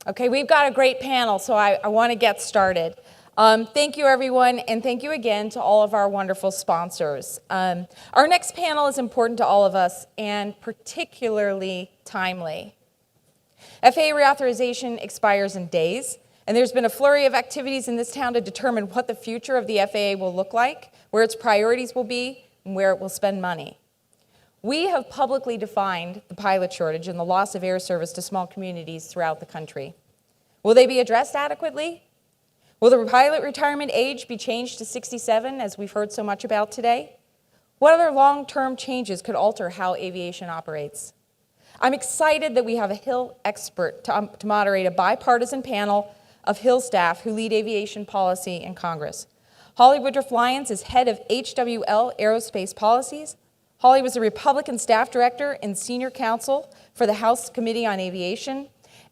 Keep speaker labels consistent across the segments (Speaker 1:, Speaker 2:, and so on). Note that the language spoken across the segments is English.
Speaker 1: Okay, we've got a great panel, so I want to get started. Thank you, everyone, and thank you again to all of our wonderful sponsors. Our next panel is important to all of us and particularly timely. FAA reauthorization expires in days, and there's been a flurry of activities in this town to determine what the future of the FAA will look like, where its priorities will be, and where it will spend money. We have publicly defined the pilot shortage and the loss of air service to small communities throughout the country. Will they be addressed adequately? Will the pilot retirement age be changed to 67, as we've heard so much about today? What other long-term changes could alter how aviation operates? I'm excited that we have a Hill expert to moderate a bipartisan panel of Hill staff who lead aviation policy in Congress. Holly Woodruff Lyons is head of HWL Aerospace Policies. Holly was a Republican staff director and senior counsel for the House Committee on Aviation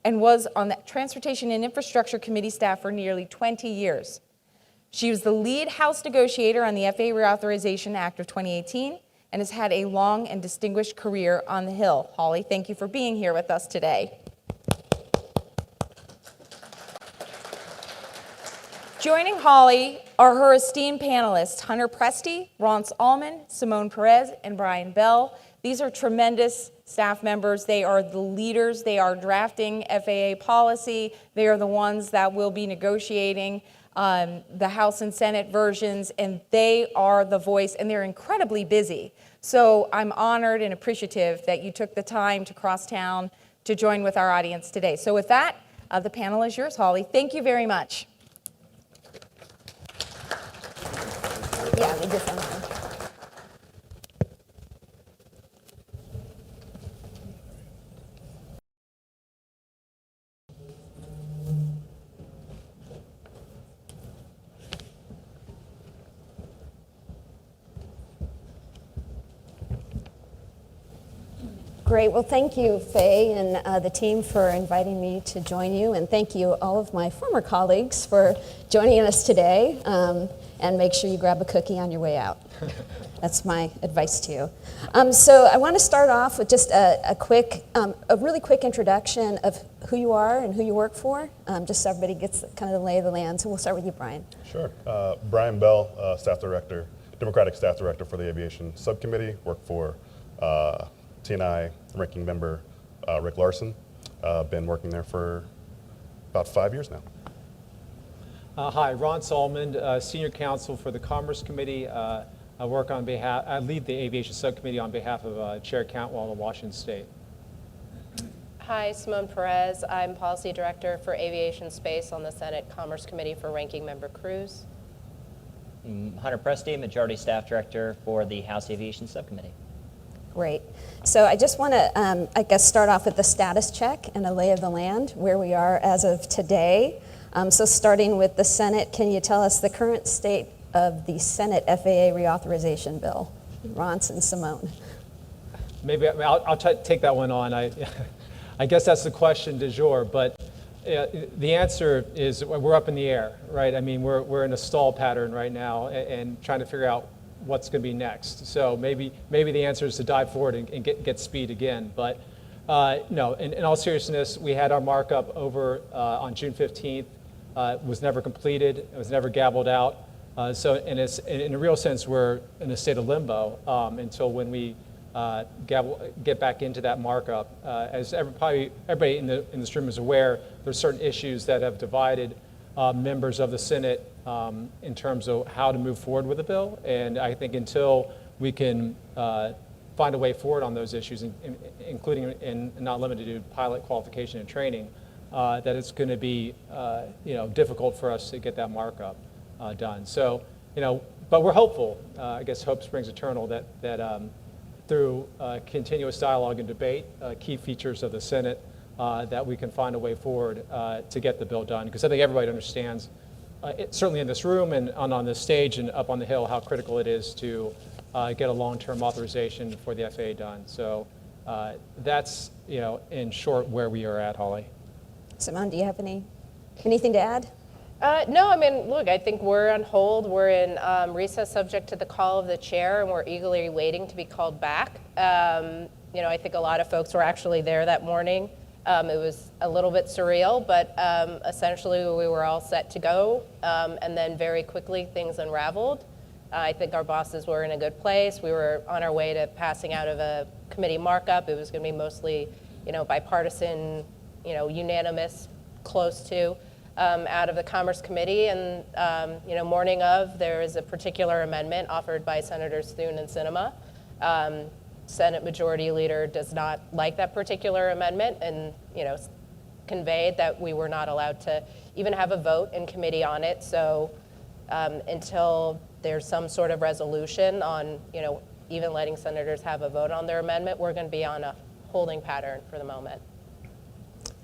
Speaker 1: and was on the Transportation and Infrastructure Committee staff for nearly 20 years. She was the lead House negotiator on the FAA Reauthorization Act of 2018 and has had a long and distinguished career on the Hill. Holly, thank you for being here with us today. Joining Holly are her esteemed panelists, Hunter Presti, Ronce Allman, Simone Perez, and Brian Bell. These are tremendous staff members. They are the leaders. They are drafting FAA policy. They are the ones that will be negotiating the House and Senate versions, and they are the voice, and they're incredibly busy. So I'm honored and appreciative that you took the time to cross town to join with our audience today. So with that, the panel is yours, Holly. Thank you very much. Yeah, we did something.
Speaker 2: Great. Well, thank you, Faye, and the team for inviting me to join you, and thank you all of my former colleagues for joining us today. And make sure you grab a cookie on your way out. That's my advice to you. So I want to start off with just a really quick introduction of who you are and who you work for, just so everybody gets kind of the lay of the land. So we'll start with you, Brian.
Speaker 3: Sure. Brian Bell, staff director, Democratic staff director for the Aviation Subcommittee. Work for T&I ranking member Rick Larson. Been working there for about 5 years now.
Speaker 4: Hi, Ronce Allman, Senior Counsel for the Commerce Committee. I lead the Aviation Subcommittee on behalf of Chair Cantwell of Washington State.
Speaker 5: Hi, Simone Perez. I'm Policy Director for Aviation Space on the Senate Commerce Committee for Ranking Member Cruz.
Speaker 6: Hunter Presti, Majority Staff Director for the House Aviation Subcommittee.
Speaker 2: Great. So I just want to, start off with the status check and a lay of the land, where we are as of today. So starting with the Senate, can you tell us the current state of the Senate FAA reauthorization bill? Ronce and Simone.
Speaker 4: Maybe I'll take that one on. I guess that's the question du jour, but the answer is we're up in the air, right? I mean, we're in a stall pattern right now and trying to figure out what's going to be next. So maybe the answer is to dive forward and get speed again. But no, in all seriousness, we had our markup over on June 15th. Was never completed. It was never gabbled out. So in a real sense, we're in a state of limbo until when we get back into that markup. As everybody in this room is aware, there's certain issues that have divided members of the Senate in terms of how to move forward with the bill. And I think until we can find a way forward on those issues, including and not limited to pilot qualification and training, that it's going to be difficult for us to get that markup done. So but we're hopeful. I guess hope springs eternal that through continuous dialogue and debate, key features of the Senate, that we can find a way forward to get the bill done. Because I think everybody understands, certainly in this room and on this stage and up on the Hill, how critical it is to get a long-term authorization for the FAA done. So that's in short where we are at, Holly.
Speaker 2: Simone, do you have anything to add?
Speaker 5: No, I mean, look, I think we're on hold. We're in recess subject to the call of the chair, and we're eagerly waiting to be called back. I think a lot of folks were actually there that morning It was a little bit surreal, but essentially we were all set to go, and then very quickly things unraveled. I think our bosses were in a good place. We were on our way to passing out of a committee markup. It was going to be mostly, bipartisan, unanimous, close to, out of the Commerce Committee. And, morning of, there is a particular amendment offered by Senators Thune and Sinema. Senate Majority Leader does not like that particular amendment and, conveyed that we were not allowed to even have a vote in committee on it. So until there's some sort of resolution on, even letting senators have a vote on their amendment, we're going to be on a holding pattern for the moment.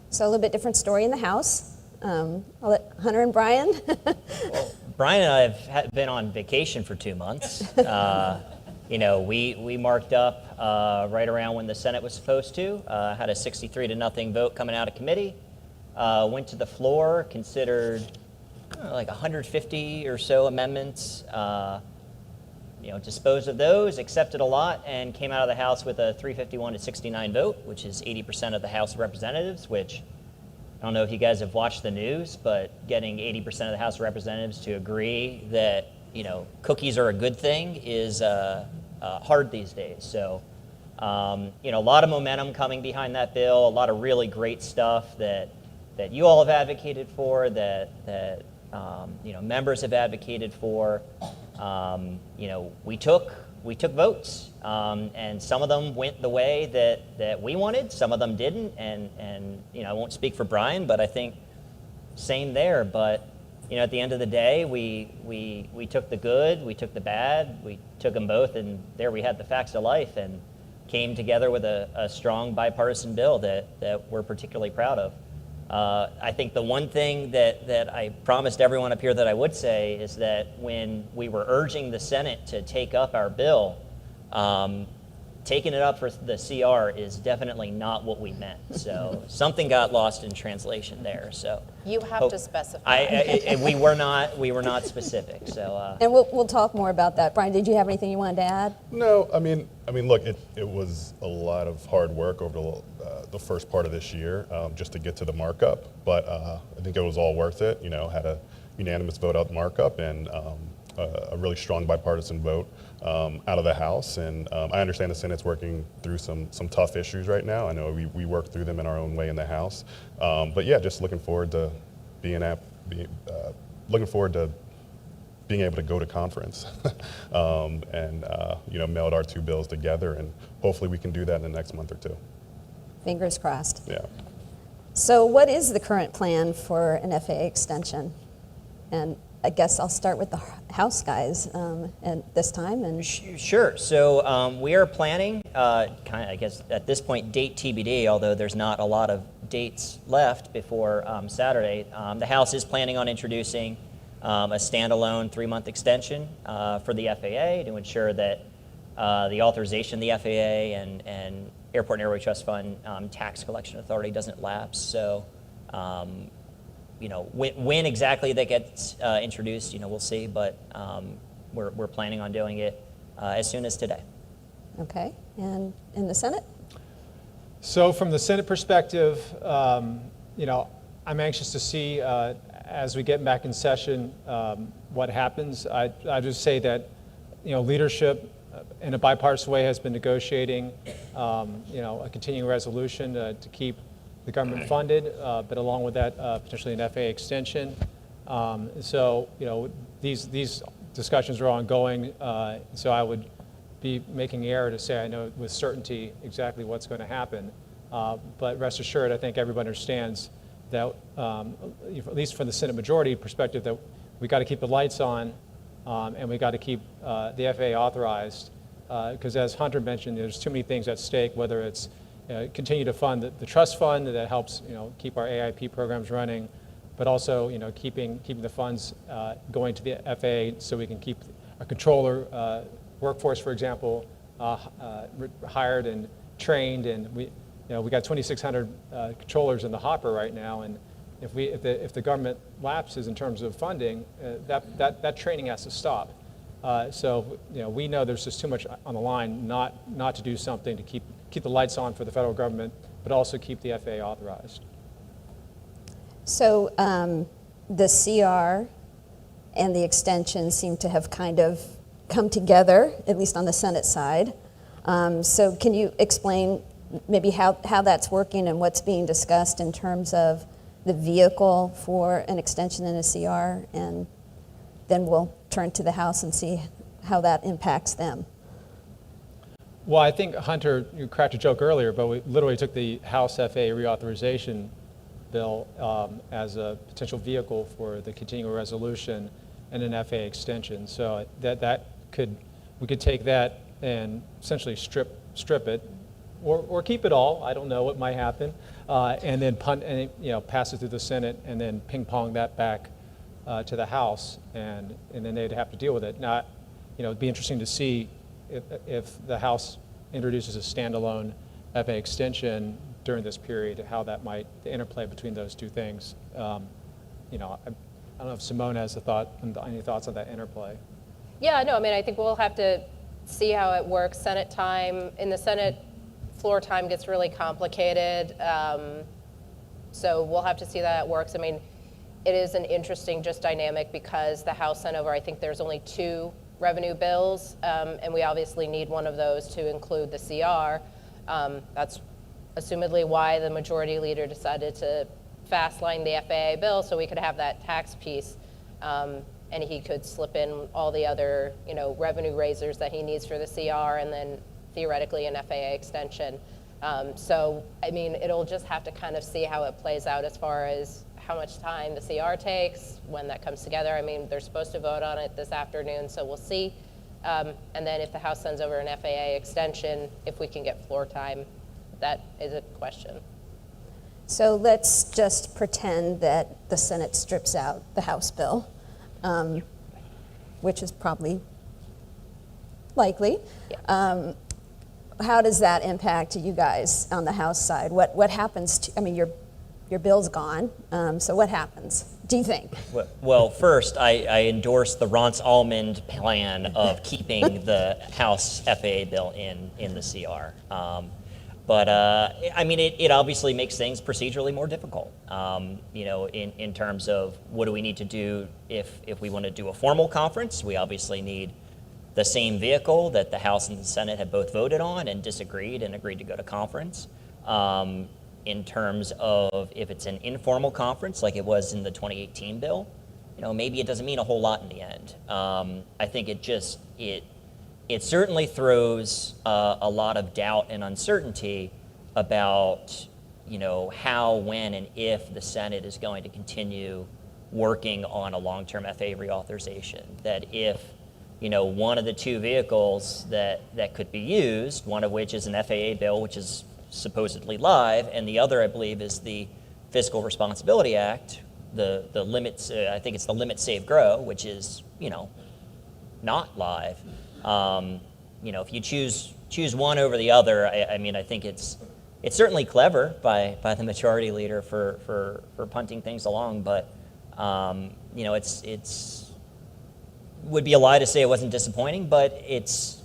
Speaker 2: So a little bit different story in the House. I'll let Hunter and Brian.
Speaker 6: Well, Brian and I have been on vacation for 2 months. We marked up right around when the Senate was supposed to, had a 63-0 vote coming out of committee, went to the floor, considered like 150 or so amendments, disposed of those, accepted a lot, and came out of the House with a 351-69 vote, which is 80% of the House of Representatives, which I don't know if you guys have watched the news, but getting 80% of the House of Representatives to agree that cookies are a good thing is hard these days. So, a lot of momentum coming behind that bill, a lot of really great stuff that you all have advocated for, that members have advocated for. We took votes, and some of them went the way that we wanted, some of them didn't, and I won't speak for Brian, but I think same there. But at the end of the day, we took the good, we took the bad, we took them both, and there we had the facts of life, and came together with a strong bipartisan bill that we're particularly proud of. I think the one thing that I promised everyone up here that I would say is that when we were urging the Senate to take up our bill, taking it up for the CR is definitely not what we meant. So something got lost in translation there. So
Speaker 5: you have to specify.
Speaker 6: We were not specific. So
Speaker 2: And we'll talk more about that. Brian, did you have anything you wanted to add?
Speaker 3: No, I mean, look, it was a lot of hard work over the first part of this year just to get to the markup, but I think it was all worth it. Had a unanimous vote out the markup and a really strong bipartisan vote out of the House. And I understand the Senate's working through some tough issues right now. I know we work through them in our own way in the House. But yeah, just looking forward to being able to go to conference and meld our two bills together, and hopefully we can do that in the next month or two.
Speaker 2: Fingers crossed.
Speaker 3: Yeah.
Speaker 2: So what is the current plan for an FAA extension? And I guess I'll start with the House guys at this time. And
Speaker 6: Sure. So we are planning, I guess at this point, date TBD, although there's not a lot of dates left before Saturday. The House is planning on introducing a standalone 3-month extension for the FAA to ensure that the authorization of the FAA and Airport and Airway Trust Fund tax collection authority doesn't lapse. So, when exactly that gets introduced, we'll see. But we're planning on doing it as soon as today.
Speaker 2: okay, and in the Senate?
Speaker 4: So from the Senate perspective, I'm anxious to see as we get back in session what happens. I just say that leadership in a bipartisan way has been negotiating a continuing resolution to keep the government funded, but along with that potentially an FAA extension. So these discussions are ongoing. So I would be making error to say I know with certainty exactly what's going to happen. But rest assured, I think everybody understands that, at least from the Senate majority perspective, that we got to keep the lights on and we got to keep the FAA authorized. Because as Hunter mentioned, there's too many things at stake, whether it's continue to fund the trust fund that helps keep our AIP programs running, but also keeping the funds going to the FAA so we can keep a controller workforce, for example, hired and trained, and we got 2,600 controllers in the hopper right now, and if the government lapses in terms of funding, that training has to stop. So we know there's just too much on the line not to do something to keep the lights on for the federal government but also keep the FAA authorized.
Speaker 2: So the CR and the extension seem to have kind of come together, at least on the Senate side. So can you explain maybe how that's working and what's being discussed in terms of the vehicle for an extension and a CR? And then we'll turn to the House and see how that impacts them.
Speaker 4: Well, I think, Hunter, you cracked a joke earlier, but we literally took the House FAA reauthorization bill as a potential vehicle for the continuing resolution and an FAA extension. So we could take that and essentially strip it, or keep it all. I don't know what might happen, and then pass it through the Senate, and then ping pong that back to the House, and then they'd have to deal with it. Now, it'd be interesting to see if the House introduces a standalone FAA extension during this period, how that might, the interplay between those two things. I don't know if Simone has any thoughts on that interplay.
Speaker 5: Yeah, no, I mean, I think we'll have to see how it works. Senate time, in the Senate, floor time gets really complicated. So we'll have to see that it works. I mean, it is an interesting just dynamic because the House sent over, I think there's only 2 revenue bills, and we obviously need one of those to include the CR. That's assumedly why the majority leader decided to fast line the FAA bill so we could have that tax piece, and he could slip in all the other revenue raisers that he needs for the CR, and then theoretically an FAA extension. So I mean, it'll just have to kind of see how it plays out as far as how much time the CR takes, when that comes together. I mean, they're supposed to vote on it this afternoon, so we'll see. And then if the House sends over an FAA extension, if we can get floor time, that is a question.
Speaker 2: So let's just pretend that the Senate strips out the House bill, which is probably likely.
Speaker 5: Yeah.
Speaker 2: How does that impact you guys on the House side? What happens to, I mean, your bill's gone, so what happens, do you think?
Speaker 6: Well, first, I endorse the Ronce Almond plan of keeping the House FAA bill in the CR. But I mean, it obviously makes things procedurally more difficult, in terms of what do we need to do if we want to do a formal conference. We obviously need the same vehicle that the House and the Senate have both voted on and disagreed and agreed to go to conference. In terms of if it's an informal conference like it was in the 2018 bill, maybe it doesn't mean a whole lot in the end. I think it certainly throws a lot of doubt and uncertainty about how, when, and if the Senate is going to continue working on a long-term FAA reauthorization. That if one of the 2 vehicles that could be used, one of which is an FAA bill, which is supposedly live, and the other, I believe, is the Fiscal Responsibility Act, the limits, I think it's the Limit, Save, Grow, which is, not live. If you choose one over the other, I mean, I think it's certainly clever by the majority leader for punting things along, but, it's would be a lie to say it wasn't disappointing, but it's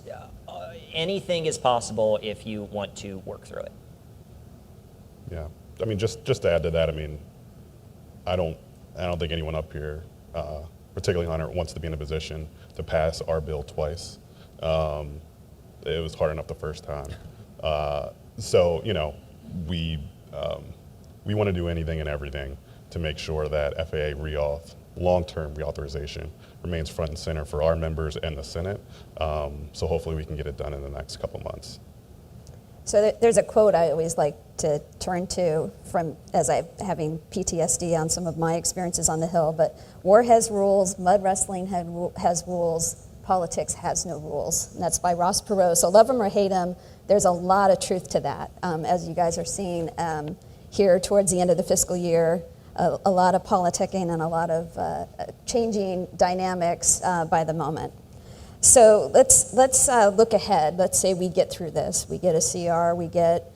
Speaker 6: anything is possible if you want to work through it.
Speaker 3: Yeah, I mean, just to add to that, I mean, I don't think anyone up here, particularly Hunter, wants to be in a position to pass our bill twice. It was hard enough the first time. So we want to do anything and everything to make sure that FAA long-term reauthorization remains front and center for our members and the Senate. So hopefully we can get it done in the next couple months.
Speaker 2: So there's a quote I always like to turn to from, as I'm having PTSD on some of my experiences on the Hill, but war has rules, mud wrestling has rules, politics has no rules. And that's by Ross Perot. So love him or hate him, there's a lot of truth to that. As you guys are seeing here towards the end of the fiscal year, a lot of politicking and a lot of changing dynamics by the moment. So let's look ahead. Let's say we get through this. We get a CR. We get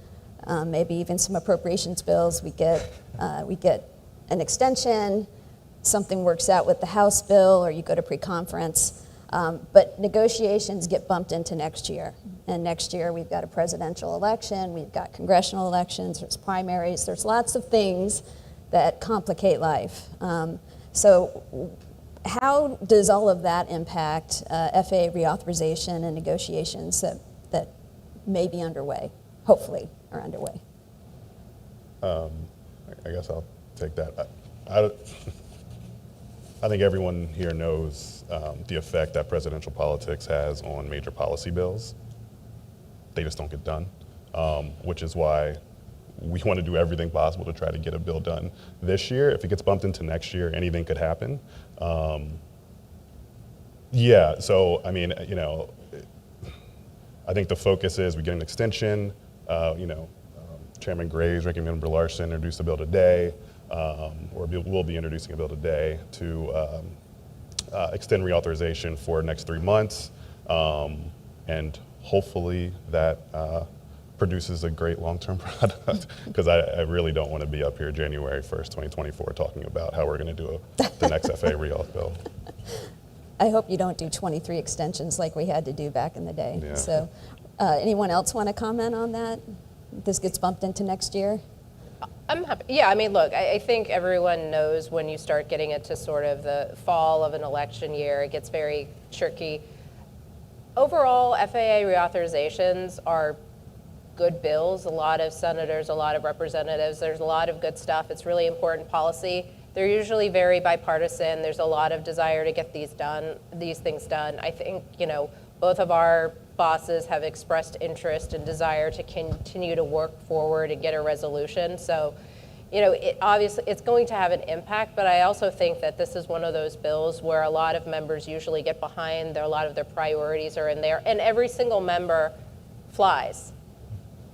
Speaker 2: maybe even some appropriations bills. We get an extension. Something works out with the House bill, or you go to pre-conference. But negotiations get bumped into next year. And next year we've got a presidential election, we've got congressional elections, there's primaries, there's lots of things that complicate life. So how does all of that impact FAA reauthorization and negotiations that may be underway, hopefully are underway?
Speaker 3: I guess I'll take that. I think everyone here knows the effect that presidential politics has on major policy bills. They just don't get done, which is why we want to do everything possible to try to get a bill done this year. If it gets bumped into next year, anything could happen. Yeah, so I mean, you know, I think the focus is we get an extension. Chairman Graves, Ranking Member Larson introduced a bill today, or we'll be introducing a bill today to extend reauthorization for the next 3 months, and hopefully that produces a great long-term product, because I really don't want to be up here January 1st, 2024 talking about how we're going to do the next FAA reauth bill.
Speaker 2: I hope you don't do 23 extensions like we had to do back in the day.
Speaker 3: Yeah.
Speaker 2: So anyone else want to comment on that? This gets bumped into next year?
Speaker 5: I'm happy. Yeah, I mean, look, I think everyone knows when you start getting into sort of the fall of an election year, it gets very tricky. Overall, FAA reauthorizations are good bills. A lot of senators, a lot of representatives, there's a lot of good stuff. It's really important policy. They're usually very bipartisan. There's a lot of desire to get these things done. I think, you know, both of our bosses have expressed interest and desire to continue to work forward and get a resolution. So, you know, obviously it's going to have an impact, but I also think that this is one of those bills where a lot of members usually get behind. A lot of their priorities are in there, and every single member flies.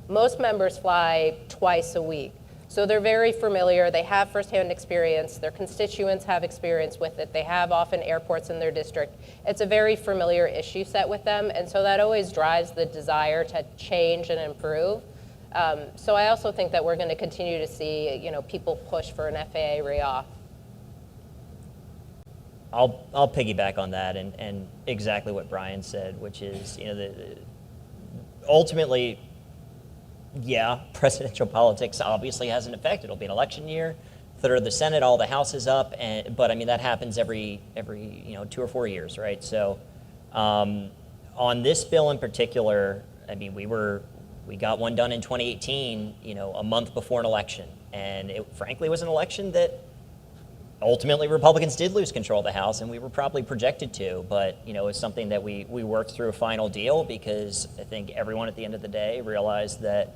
Speaker 5: Most members fly twice a week. So they're very familiar, they have firsthand experience, their constituents have experience with it, they have often airports in their district. It's a very familiar issue set with them, and so that always drives the desire to change and improve. So I also think that we're going to continue to see, you know, people push for an FAA reauth.
Speaker 6: I'll piggyback on that and exactly what Brian said, which is, you know, ultimately, yeah, presidential politics obviously has an effect. It'll be an election year, third of the Senate, all the House is up, but I mean that happens every 2 or 4 years, right? So on this bill in particular, I mean we got one done in 2018, you know, a month before an election, and it frankly was an election that ultimately Republicans did lose control of the House, and we were probably projected to, but you know, it's something that we worked through a final deal because I think everyone at the end of the day realized that,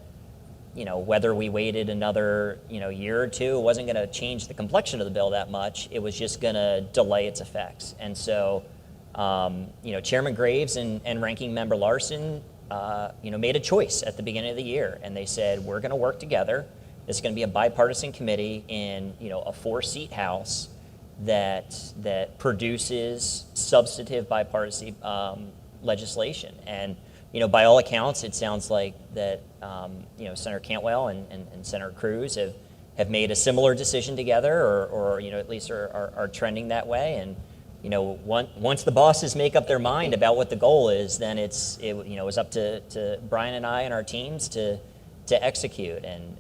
Speaker 6: you know, whether we waited another, you know, year or two, it wasn't going to change the complexion of the bill that much. It was just going to delay its effects. And so, you know, Chairman Graves and Ranking Member Larson, you know, made a choice at the beginning of the year, and they said, we're going to work together. It's going to be a bipartisan committee in, you know, a 4-seat House that produces substantive bipartisan legislation. And, you know, by all accounts, it sounds like that, you know, Senator Cantwell and Senator Cruz have made a similar decision together, or you know, at least are trending that way. And, you know, once the bosses make up their mind about what the goal is, then it's up to Brian and I and our teams to execute, and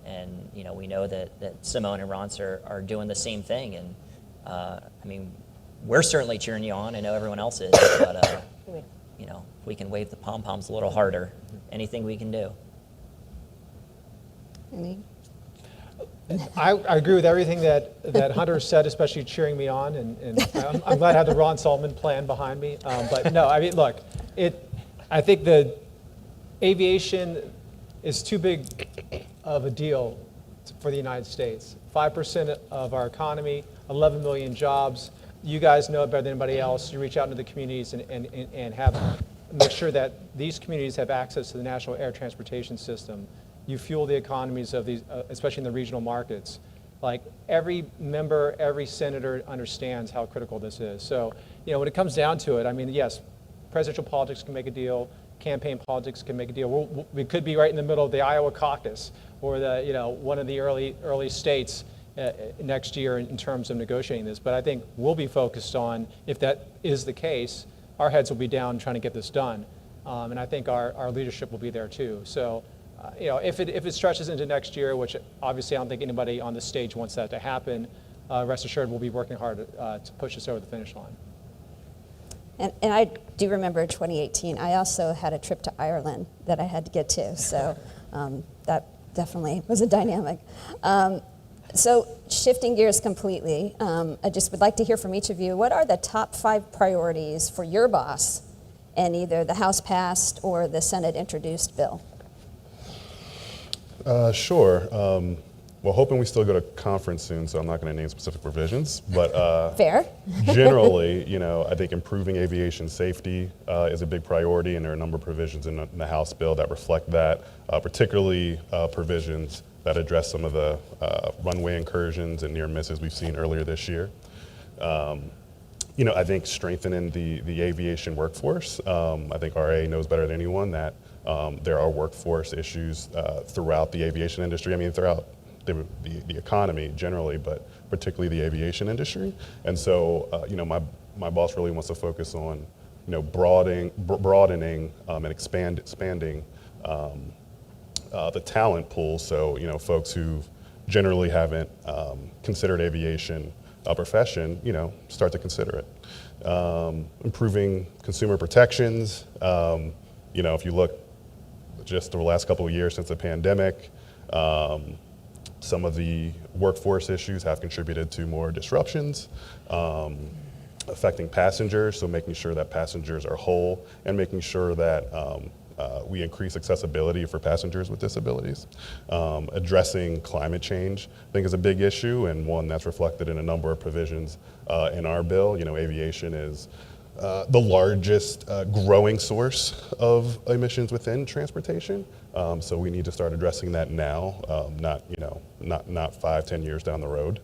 Speaker 6: you know, we know that Simone and Ronce are doing the same thing, and I mean, we're certainly cheering you on. I know everyone else is, but you know, if we can wave the pom-poms a little harder, anything we can do.
Speaker 4: I agree with everything that Hunter said, especially cheering me on, and I'm glad I have the Ron Saltman plan behind me. But no, I mean, look, I think the aviation is too big of a deal for the United States. 5% of our economy, 11 million jobs. You guys know it better than anybody else. You reach out into the communities and make sure that these communities have access to the national air transportation system. You fuel the economies of these, especially in the regional markets. Like every member, every senator understands how critical this is. So, you know, when it comes down to it, I mean, yes, presidential politics can make a deal. Campaign politics can make a deal. We could be right in the middle of the Iowa caucus or one of the early states next year in terms of negotiating this. But I think we'll be focused on, if that is the case, our heads will be down trying to get this done. And I think our leadership will be there too. So, if it stretches into next year, which obviously I don't think anybody on the stage wants that to happen, rest assured we'll be working hard to push us over the finish line.
Speaker 2: And I do remember 2018, I also had a trip to Ireland that I had to get to, so that definitely was a dynamic. So shifting gears completely, I just would like to hear from each of you, what are the top 5 priorities for your boss in either the House passed or the Senate introduced bill?
Speaker 3: Sure. Well, hoping we still go to conference soon, so I'm not going to name specific provisions. But
Speaker 2: Fair.
Speaker 3: generally, I think improving aviation safety is a big priority, and there are a number of provisions in the House bill that reflect that, particularly provisions that address some of the runway incursions and near misses we've seen earlier this year. I think strengthening the aviation workforce. I think RAA knows better than anyone that there are workforce issues throughout the aviation industry. I mean, throughout the economy generally, but particularly the aviation industry. And so, my boss really wants to focus on, broadening and expanding the talent pool. So, folks who generally haven't considered aviation a profession, start to consider it. Improving consumer protections. If you look just over the last couple of years since the pandemic, some of the workforce issues have contributed to more disruptions affecting passengers, so making sure that passengers are whole and making sure that we increase accessibility for passengers with disabilities. Addressing climate change, I think, is a big issue and one that's reflected in a number of provisions in our bill. Aviation is the largest growing source of emissions within transportation. So we need to start addressing that now, not 5-10 years down the road.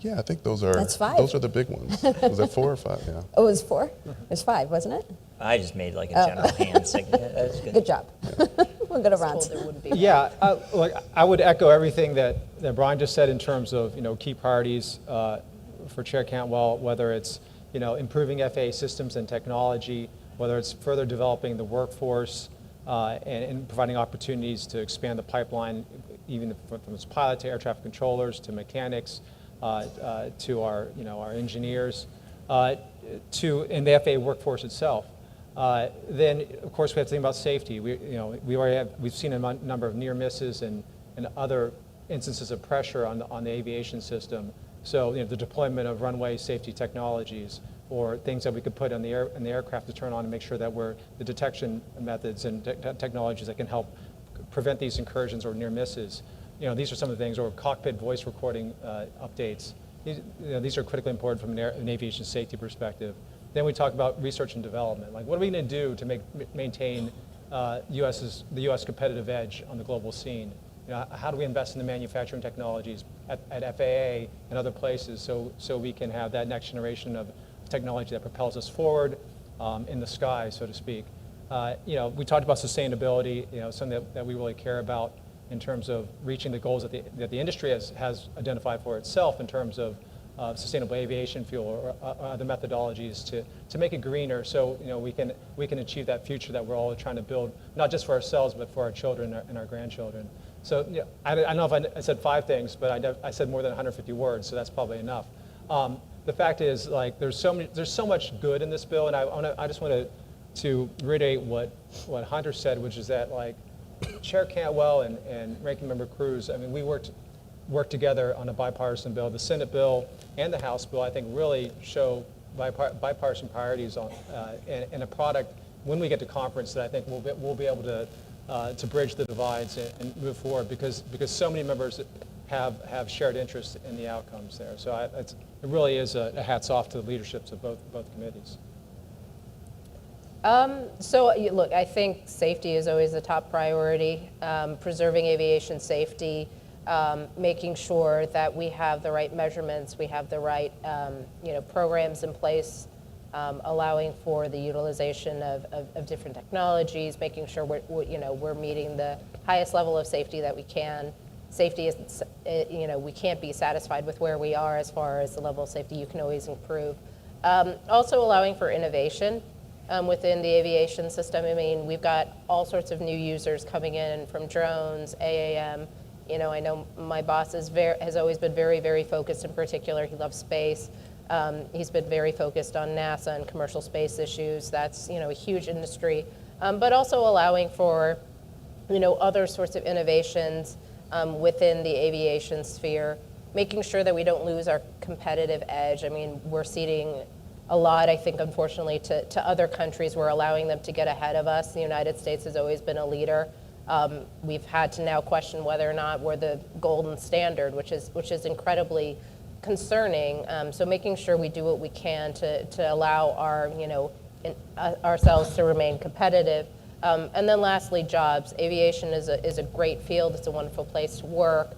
Speaker 3: Yeah, I think those are
Speaker 2: That's 5.
Speaker 3: Those are the big ones. Was that 4 or 5? Yeah.
Speaker 2: Oh, it was 4? It was 5, wasn't it?
Speaker 6: I just made like a general hand signal. That was good.
Speaker 2: Good job. We'll go to Ron.
Speaker 5: There wouldn't be.
Speaker 4: Yeah, I would echo everything that Brian just said in terms of key priorities for Chair Cantwell, whether it's improving FAA systems and technology, whether it's further developing the workforce and providing opportunities to expand the pipeline, even from its pilot to air traffic controllers to mechanics to our engineers in the FAA workforce itself. Then, of course, we have to think about safety. We've seen a number of near misses and other instances of pressure on the aviation system. So, the deployment of runway safety technologies or things that we could put in the aircraft to turn on and make sure that the detection methods and technologies that can help prevent these incursions or near misses. These are some of the things, or cockpit voice recording updates. These are critically important from an aviation safety perspective. Then we talk about research and development. Like, what are we going to do to maintain the U.S. competitive edge on the global scene? How do we invest in the manufacturing technologies at FAA and other places so we can have that next generation of technology that propels us forward in the sky, so to speak. We talked about sustainability, something that we really care about in terms of reaching the goals that the industry has identified for itself in terms of sustainable aviation fuel or other methodologies to make it greener, so we can achieve that future that we're all trying to build, not just for ourselves but for our children and our grandchildren. So I don't know if I said 5 things, but I said more than 150 words, so that's probably enough. The fact is, there's so much good in this bill, and I just want to reiterate what Hunter said, which is that Chair Cantwell and Ranking Member Cruz, I mean, we worked together on a bipartisan bill. The Senate bill and the House bill, I think, really show bipartisan priorities on and a product when we get to conference that I think we'll be able to bridge the divides and move forward because so many members have shared interest in the outcomes there. So it really is a hats off to the leaderships of both committees.
Speaker 5: Look, I think safety is always the top priority. Preserving aviation safety, making sure that we have the right measurements, we have the right programs in place, allowing for the utilization of different technologies, making sure we're meeting the highest level of safety that we can. Safety isn't, we can't be satisfied with where we are as far as the level of safety. You can always improve. Also allowing for innovation within the aviation system. I mean, we've got all sorts of new users coming in from drones, AAM. You know, I know my boss has always been very, very focused in particular. He loves space. He's been very focused on NASA and commercial space issues. That's, you know, a huge industry. But also allowing for, you know, other sorts of innovations within the aviation sphere, making sure that we don't lose our competitive edge. I mean, we're ceding a lot, I think, unfortunately, to other countries. We're allowing them to get ahead of us. The United States has always been a leader. We've had to now question whether or not we're the golden standard, which is incredibly concerning. So making sure we do what we can to allow our, you know, ourselves to remain competitive. And then lastly, jobs. Aviation is a great field. It's a wonderful place to work.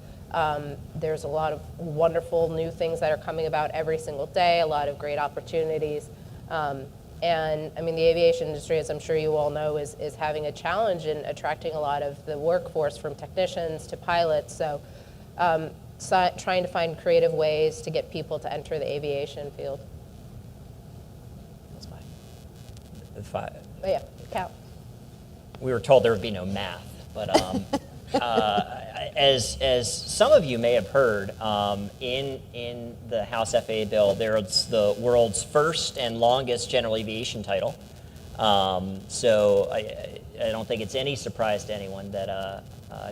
Speaker 5: There's a lot of wonderful new things that are coming about every single day, a lot of great opportunities. And I mean, the aviation industry, as I'm sure you all know, is having a challenge in attracting a lot of the workforce, from technicians to pilots. So trying to find creative ways to get people to enter the aviation field.
Speaker 6: That's fine.
Speaker 5: Oh yeah, count.
Speaker 6: We were told there would be no math, but as some of you may have heard, in the House FAA bill, there's the world's first and longest general aviation title. So I don't think it's any surprise to anyone that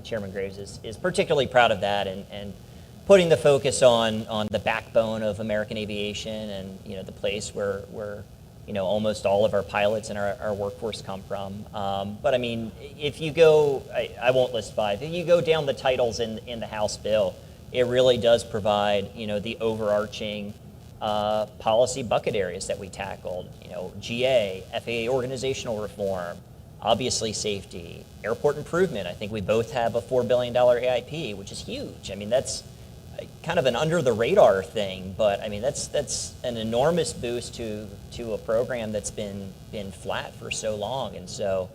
Speaker 6: Chairman Graves is particularly proud of that, and putting the focus on the backbone of American aviation, and, you know, the place where you know, almost all of our pilots and our workforce come from. But I mean, if you go, I won't list five, if you go down the titles in the House bill, it really does provide, you know, the overarching policy bucket areas that we tackled. You know, GA, FAA organizational reform, obviously safety, airport improvement. I think we both have a $4 billion AIP, which is huge. I mean, that's kind of an under the radar thing, but I mean, that's an enormous boost to a program that's been flat for so long. And so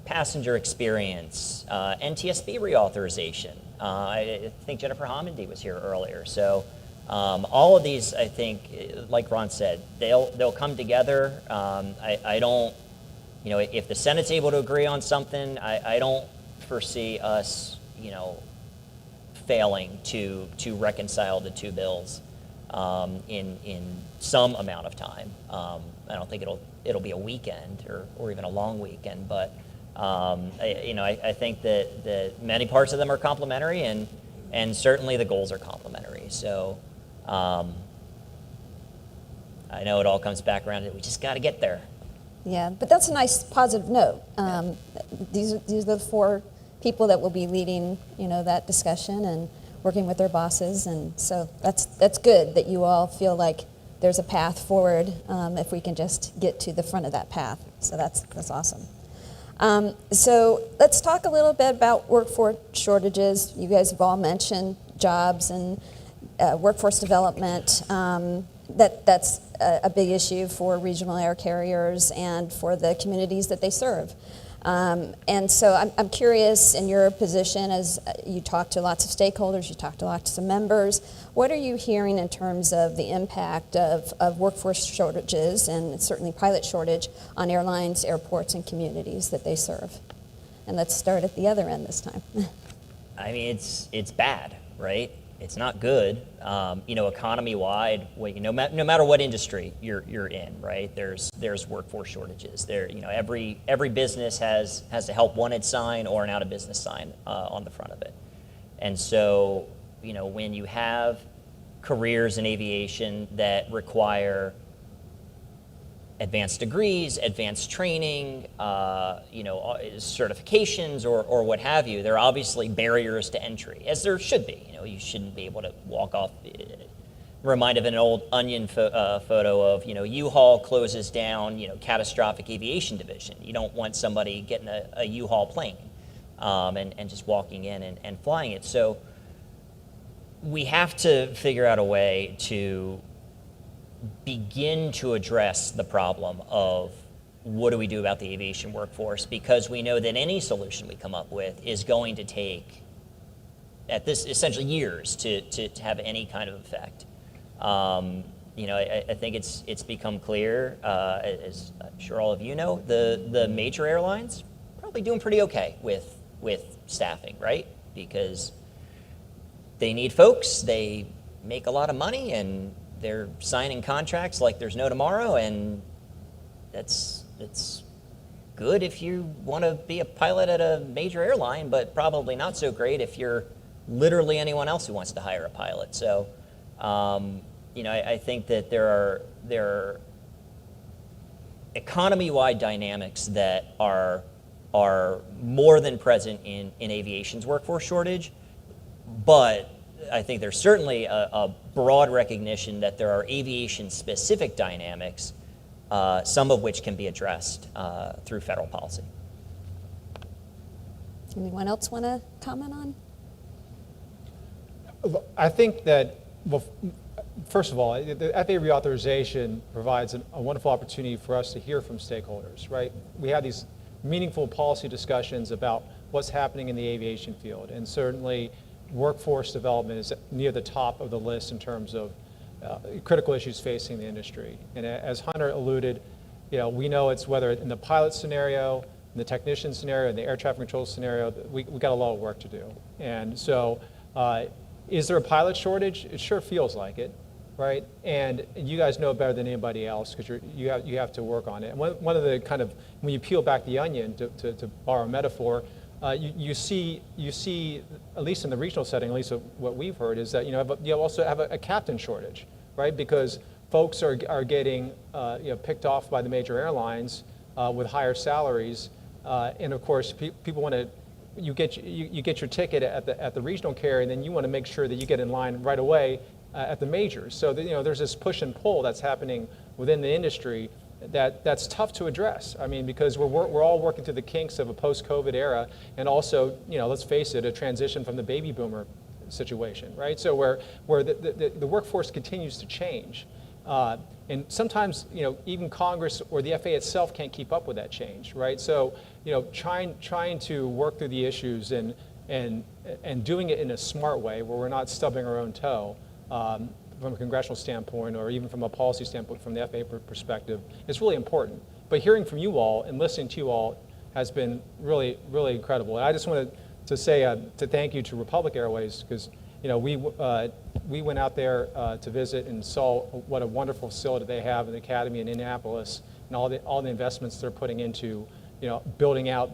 Speaker 6: passenger experience, NTSB reauthorization. I think Jennifer Homendy was here earlier. So all of these, I think, like Ron said, they'll come together. I don't, you know, if the Senate's able to agree on something, I don't foresee us, you know, failing to reconcile the two bills in some amount of time. I don't think it'll be a weekend or even a long weekend, but I think that many parts of them are complementary, and certainly the goals are complementary. So I know it all comes back around to we just got to get there.
Speaker 2: Yeah, but that's a nice positive note. These are the four people that will be leading, you know, that discussion and working with their bosses, and so that's good that you all feel like there's a path forward if we can just get to the front of that path. So that's awesome. So let's talk a little bit about workforce shortages. You guys have all mentioned jobs and workforce development. That's a big issue for regional air carriers and for the communities that they serve. And so I'm curious, in your position, as you talk to lots of stakeholders, you talk to lots of members, what are you hearing in terms of the impact of workforce shortages, and certainly pilot shortage, on airlines, airports, and communities that they serve? And let's start at the other end this time.
Speaker 6: I mean, it's bad, right? It's not good. Economy-wide, no matter what industry you're in, right? There's workforce shortages. Every business has a help wanted sign or an out of business sign on the front of it. And so, when you have careers in aviation that require advanced degrees, advanced training, certifications, or what have you, there are obviously barriers to entry, as there should be. You shouldn't be able to walk off. Reminded of an old Onion photo of, U-Haul closes down, catastrophic aviation division. You don't want somebody getting a U-Haul plane and just walking in and flying it. So we have to figure out a way to begin to address the problem of what do we do about the aviation workforce, because we know that any solution we come up with is going to take, at this, essentially years to have any kind of effect. I think it's become clear, as I'm sure all of you know, the major airlines probably doing pretty okay with staffing, right? Because they need folks, they make a lot of money, and they're signing contracts like there's no tomorrow, and it's good if you want to be a pilot at a major airline, but probably not so great if you're literally anyone else who wants to hire a pilot. So, I think that there are economy-wide dynamics that are more than present in aviation's workforce shortage, but I think there's certainly a broad recognition that there are aviation-specific dynamics, some of which can be addressed through federal policy.
Speaker 2: Anyone else want to comment on?
Speaker 4: I think that, well, first of all, the FAA reauthorization provides a wonderful opportunity for us to hear from stakeholders, right? We have these meaningful policy discussions about what's happening in the aviation field, and certainly workforce development is near the top of the list in terms of critical issues facing the industry. And as Hunter alluded, we know it's whether in the pilot scenario, in the technician scenario, in the air traffic control scenario, we got a lot of work to do. And so, is there a pilot shortage? It sure feels like it, right? And you guys know better than anybody else because you have to work on it. And one of the kind of, when you peel back the onion, to borrow a metaphor, you see, at least in the regional setting, at least what we've heard, is that you also have a captain shortage, right? Because folks are getting picked off by the major airlines with higher salaries, and of course people want to. You get your ticket at the regional carrier, and then you want to make sure that you get in line right away at the majors. So there's this push and pull that's happening within the industry that's tough to address. I mean, because we're all working through the kinks of a post-COVID era, and also, let's face it, a transition from the baby boomer situation, right? So where the workforce continues to change, and sometimes even Congress or the FAA itself can't keep up with that change, right? So trying to work through the issues and doing it in a smart way where we're not stubbing our own toe. From a congressional standpoint or even from a policy standpoint from the FAA perspective, is really important. But hearing from you all and listening to you all has been really, really incredible. And I just wanted to say to thank you to Republic Airways, because we went out there to visit and saw what a wonderful facility they have in the Academy in Indianapolis, and all the investments they're putting into building out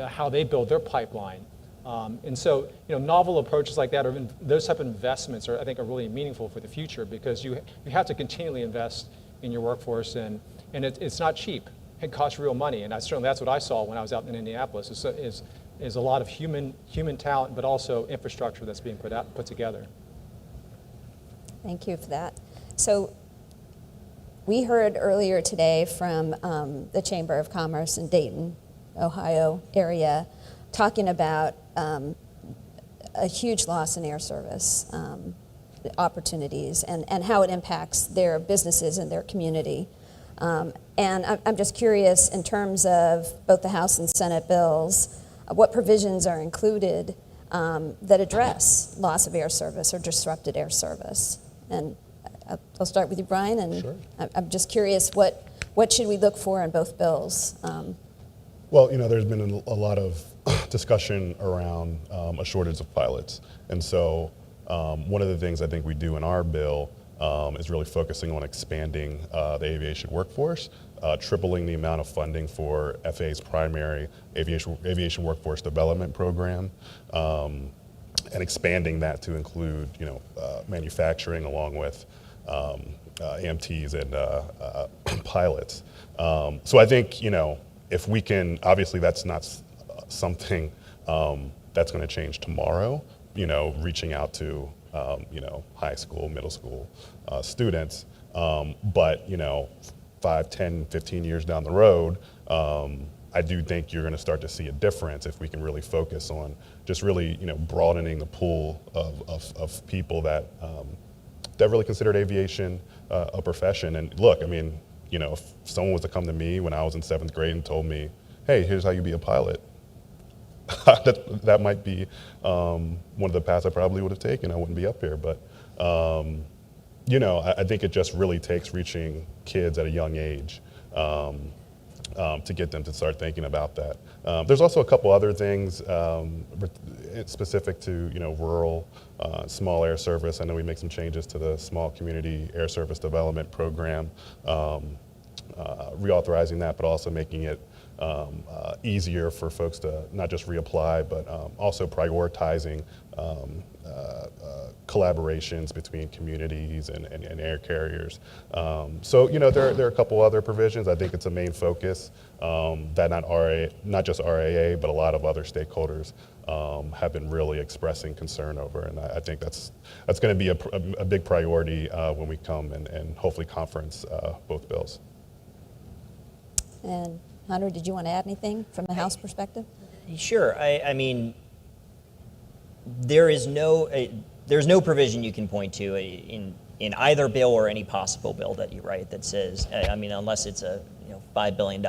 Speaker 4: how they build their pipeline. And so, novel approaches like that, or those type of investments, I think, are really meaningful for the future, because you have to continually invest in your workforce, and it's not cheap. It costs real money, and that's what I saw when I was out in Indianapolis. Is a lot of human talent, but also infrastructure that's being put together.
Speaker 2: Thank you for that. So, we heard earlier today from the Chamber of Commerce in Dayton, Ohio area, talking about a huge loss in air service opportunities and how it impacts their businesses and their community. And I'm just curious, in terms of both the House and Senate bills, what provisions are included that address loss of air service or disrupted air service? And I'll start with you, Brian, and
Speaker 3: Sure.
Speaker 2: I'm just curious, what should we look for in both bills?
Speaker 3: Well, there's been a lot of discussion around a shortage of pilots. And so one of the things I think we do in our bill is really focusing on expanding the aviation workforce, tripling the amount of funding for FAA's primary aviation workforce development program, and expanding that to include, manufacturing along with AMTs and pilots. So I think, if we can, obviously that's not something that's going to change tomorrow, reaching out to, high school, middle school students. But, 5, 10, 15 years down the road, I do think you're going to start to see a difference if we can really focus on just really, broadening the pool of people that really considered aviation a profession. And look, I mean, if someone was to come to me when I was in 7th grade and told me, hey, here's how you be a pilot, that might be one of the paths I probably would have taken. I wouldn't be up here. But I think it just really takes reaching kids at a young age to get them to start thinking about that. There's also a couple other things specific to rural small air service. I know we make some changes to the Small Community Air Service Development Program, reauthorizing that, but also making it easier for folks to not just reapply, but also prioritizing collaborations between communities and air carriers. So there are a couple other provisions. I think it's a main focus that not just RAA, but a lot of other stakeholders have been really expressing concern over, and I think that's going to be a big priority when we come and hopefully conference both bills.
Speaker 2: And Hunter, did you want to add anything from the House perspective?
Speaker 6: Sure. I mean, there's no provision you can point to in either bill or any possible bill that you write that says, I mean, unless it's a $5 billion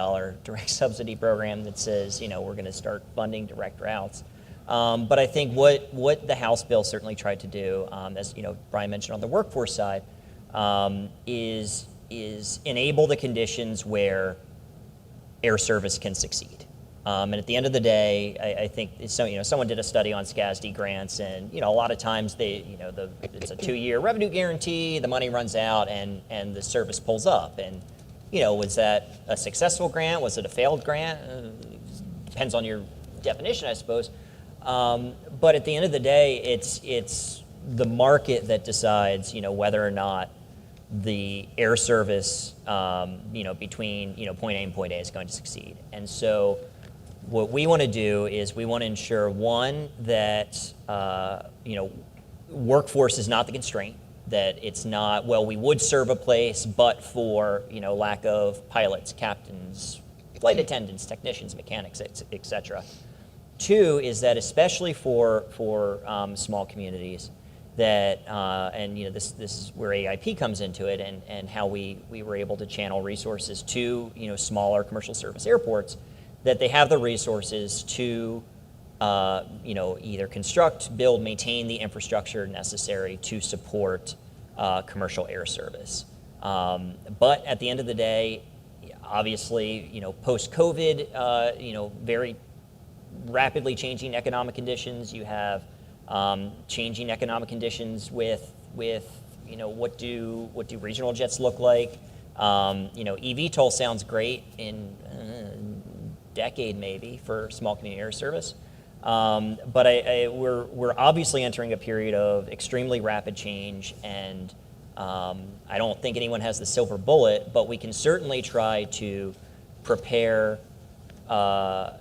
Speaker 6: direct subsidy program that says, we're going to start funding direct routes. But I think what the House bill certainly tried to do, as Brian mentioned on the workforce side, is enable the conditions where air service can succeed. And at the end of the day, I think someone did a study on SCASD grants, and a lot of times it's a 2-year revenue guarantee, the money runs out, and the service pulls up. And was that a successful grant? Was it a failed grant? Depends on your definition, I suppose. But at the end of the day, it's the market that decides whether or not the air service between point A and point A is going to succeed. And so what we want to do is we want to ensure, one, that workforce is not the constraint, that it's not, well, we would serve a place but for lack of pilots, captains, flight attendants, technicians, mechanics, et cetera. Two is that especially for small communities, that and this is where AIP comes into it, and how we were able to channel resources to smaller commercial service airports, that they have the resources to either construct, build, maintain the infrastructure necessary to support commercial air service. But at the end of the day, obviously, post-COVID, very rapidly changing economic conditions. You have changing economic conditions with what do regional jets look like? eVTOL sounds great in decade maybe for small community air service, but we're obviously entering a period of extremely rapid change, and I don't think anyone has the silver bullet, but we can certainly try to prepare a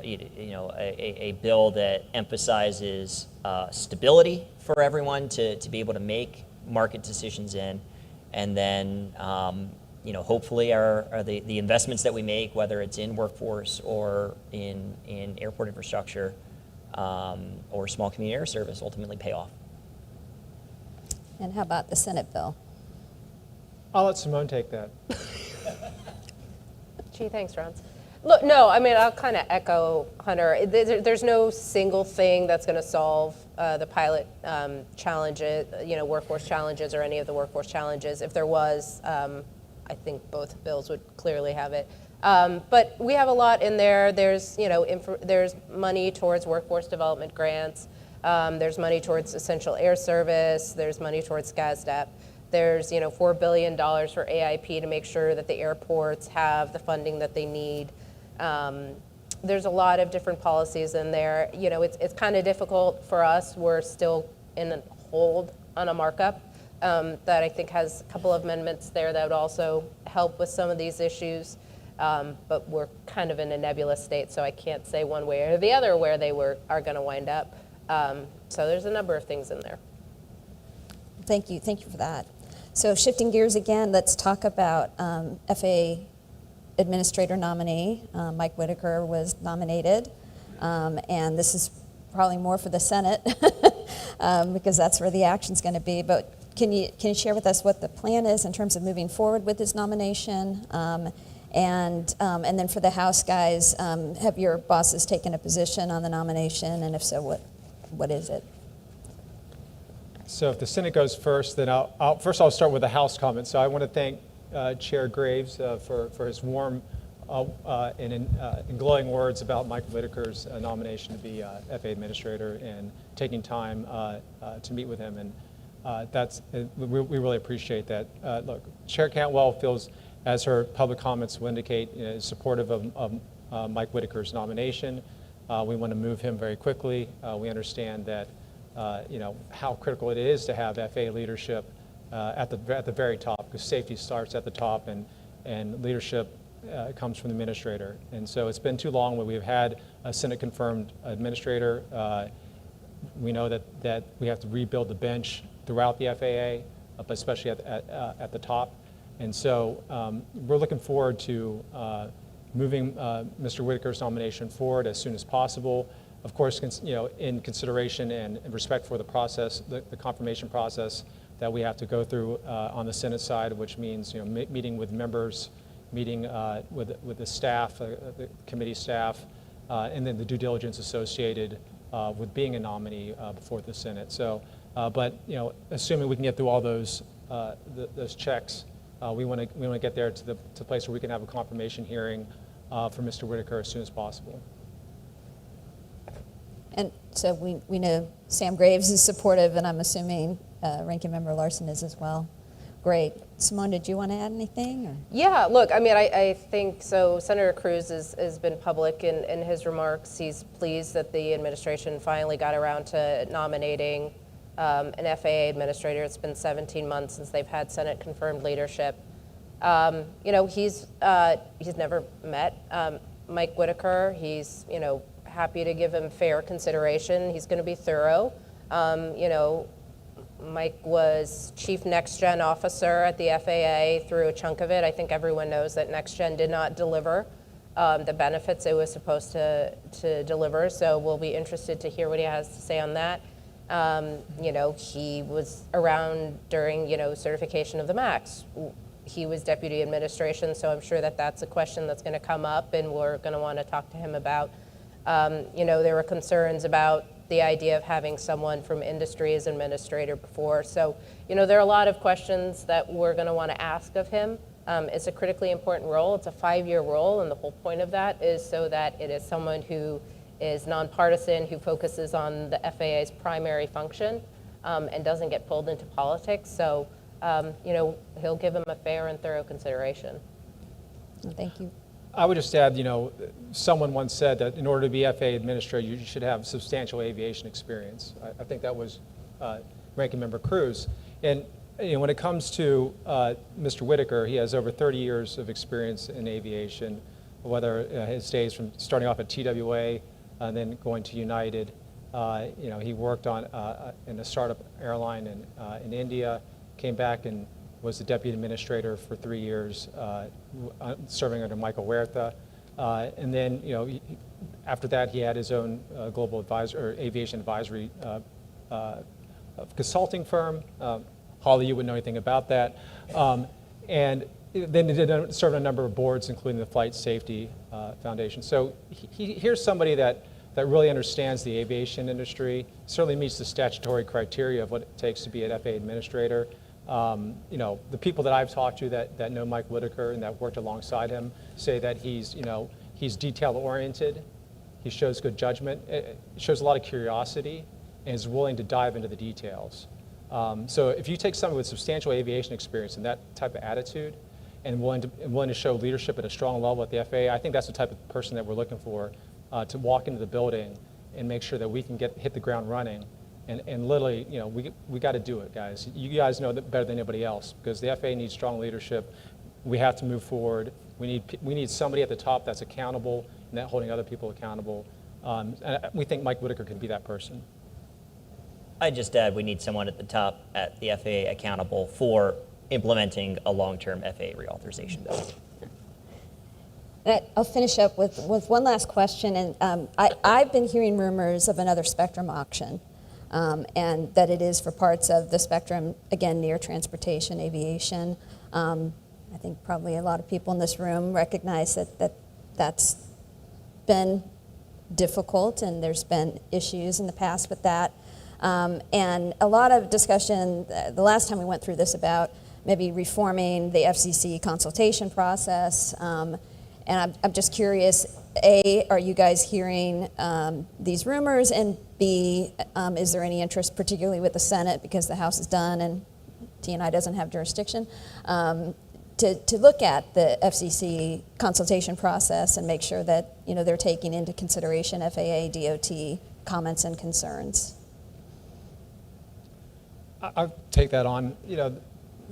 Speaker 6: bill that emphasizes stability for everyone to be able to make market decisions in, and then hopefully the investments that we make, whether it's in workforce or in airport infrastructure or small community air service, ultimately pay off.
Speaker 2: And how about the Senate bill?
Speaker 4: I'll let Simone take that.
Speaker 5: Gee, thanks, Ron. Look, no, I mean, I'll kind of echo Hunter. There's no single thing that's going to solve the pilot challenges, workforce challenges, or any of the workforce challenges. If there was, I think both bills would clearly have it. But we have a lot in there. There's, there's money towards workforce development grants. There's money towards essential air service. There's money towards SCASDAP. There's, $4 billion for AIP to make sure that the airports have the funding that they need. There's a lot of different policies in there. It's kind of difficult for us. We're still in a hold on a markup that I think has a couple of amendments there that would also help with some of these issues. But we're kind of in a nebulous state, so I can't say one way or the other where they are going to wind up. So there's a number of things in there.
Speaker 2: Thank you for that. So shifting gears again, let's talk about FAA Administrator nominee. Mike Whitaker was nominated, and this is probably more for the Senate because that's where the action's going to be. But can you share with us what the plan is in terms of moving forward with his nomination? And then for the House guys, have your bosses taken a position on the nomination, and if so, what is it?
Speaker 4: So if the Senate goes first, then I'll start with the House comment. So I want to thank Chair Graves for his warm and glowing words about Mike Whitaker's nomination to be FAA Administrator and taking time to meet with him. And we really appreciate that. Look, Chair Cantwell feels, as her public comments will indicate, is supportive of Mike Whitaker's nomination. We want to move him very quickly. We understand that how critical it is to have FAA leadership at the very top, because safety starts at the top, and leadership comes from the administrator. And so it's been too long where we've had a Senate-confirmed administrator. We know that we have to rebuild the bench throughout the FAA, but especially at the top. And so we're looking forward to moving Mr. Whitaker's nomination forward as soon as possible. Of course, in consideration and respect for the process, the confirmation process that we have to go through on the Senate side, which means meeting with members, meeting with the staff, the committee staff, and then the due diligence associated with being a nominee before the Senate. So, but assuming we can get through all those checks, we want to get there to the place where we can have a confirmation hearing for Mr. Whitaker as soon as possible.
Speaker 2: And so we know Sam Graves is supportive, and I'm assuming Ranking Member Larson is as well. Great. Simone, did you want to add anything? Or?
Speaker 5: Yeah, look, I mean, I think so. Senator Cruz has been public in his remarks. He's pleased that the administration finally got around to nominating an FAA administrator. It's been 17 months since they've had Senate-confirmed leadership. He's never met Mike Whitaker. He's happy to give him fair consideration. He's going to be thorough. Mike was Chief Next Gen Officer at the FAA through a chunk of it. I think everyone knows that Next Gen did not deliver the benefits it was supposed to deliver. So we'll be interested to hear what he has to say on that. He was around during certification of the MAX. He was deputy administration, so I'm sure that's a question that's going to come up, and we're going to want to talk to him about. There were concerns about the idea of having someone from industry as administrator before. So, there are a lot of questions that we're going to want to ask of him. It's a critically important role. It's a 5-year role, and the whole point of that is so that it is someone who is nonpartisan, who focuses on the FAA's primary function, and doesn't get pulled into politics. So, he'll give him a fair and thorough consideration.
Speaker 2: Thank you.
Speaker 4: I would just add, someone once said that in order to be FAA administrator, you should have substantial aviation experience. I think that was Ranking Member Cruz. And when it comes to Mr. Whitaker, he has over 30 years of experience in aviation, whether his days from starting off at TWA and then going to United. He worked on in a startup airline in India, came back and was the deputy administrator for 3 years, serving under Michael Huerta. And then, after that, he had his own global advisor, or aviation advisory consulting firm. Holly, you wouldn't know anything about that. And then he served on a number of boards, including the Flight Safety Foundation. So here's somebody that really understands the aviation industry, certainly meets the statutory criteria of what it takes to be an FAA administrator. The people that I've talked to that know Mike Whitaker and that worked alongside him say that he's detail-oriented, he shows good judgment, shows a lot of curiosity, and is willing to dive into the details. So if you take someone with substantial aviation experience and that type of attitude, and willing to show leadership at a strong level at the FAA, I think that's the type of person that we're looking for to walk into the building and make sure that we can hit the ground running. And literally, we got to do it, guys. You guys know that better than anybody else, because the FAA needs strong leadership. We have to move forward. We need somebody at the top that's accountable and that holding other people accountable. And we think Mike Whitaker can be that person.
Speaker 6: I'd just add we need someone at the top at the FAA accountable for implementing a long-term FAA reauthorization bill.
Speaker 2: I'll finish up with one last question. And I've been hearing rumors of another spectrum auction. And that it is for parts of the spectrum, again, near transportation, aviation. I think probably a lot of people in this room recognize that's been difficult, and there's been issues in the past with that. And a lot of discussion the last time we went through this about maybe reforming the FCC consultation process. And I'm just curious, A, are you guys hearing these rumors? And B, is there any interest, particularly with the Senate, because the House is done and T&I doesn't have jurisdiction, to look at the FCC consultation process and make sure that they're taking into consideration FAA, DOT comments and concerns?
Speaker 4: I'll take that on.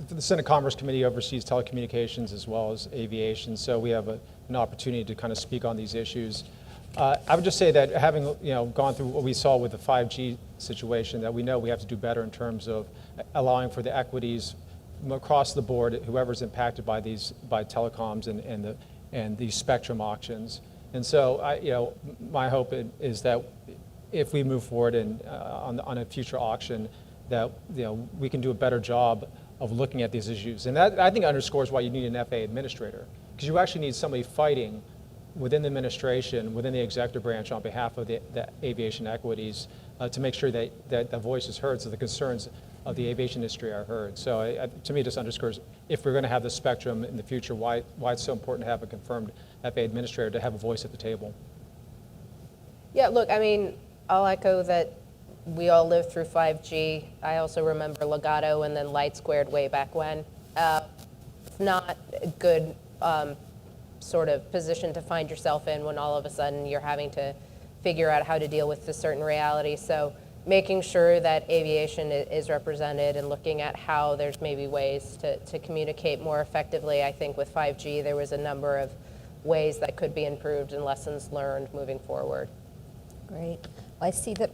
Speaker 4: The Senate Commerce Committee oversees telecommunications as well as aviation, so we have an opportunity to kind of speak on these issues. I would just say that having gone through what we saw with the 5G situation, that we know we have to do better in terms of allowing for the equities across the board, whoever's impacted by telecoms and these spectrum auctions. And so, my hope is that if we move forward on a future auction, that we can do a better job of looking at these issues. And that, I think, underscores why you need an FAA administrator, because you actually need somebody fighting within the administration, within the executive branch on behalf of the aviation equities to make sure that the voice is heard, so the concerns of the aviation industry are heard. So to me, it just underscores, if we're going to have the spectrum in the future, why it's so important to have a confirmed FAA administrator to have a voice at the table.
Speaker 5: Yeah, look, I mean, I'll echo that we all lived through 5G. I also remember Legato and then Light Squared way back when. Not a good sort of position to find yourself in when all of a sudden you're having to figure out how to deal with a certain reality. So making sure that aviation is represented and looking at how there's maybe ways to communicate more effectively. I think with 5G, there was a number of ways that could be improved and lessons learned moving forward.
Speaker 2: Great. Well, I see that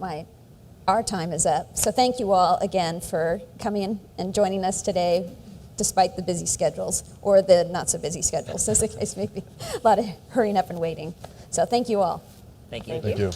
Speaker 2: our time is up. So thank you all again for coming and joining us today, despite the busy schedules, or the not so busy schedules, as the case may be. A lot of hurrying up and waiting. So thank you all.
Speaker 6: Thank you.
Speaker 3: Thank you.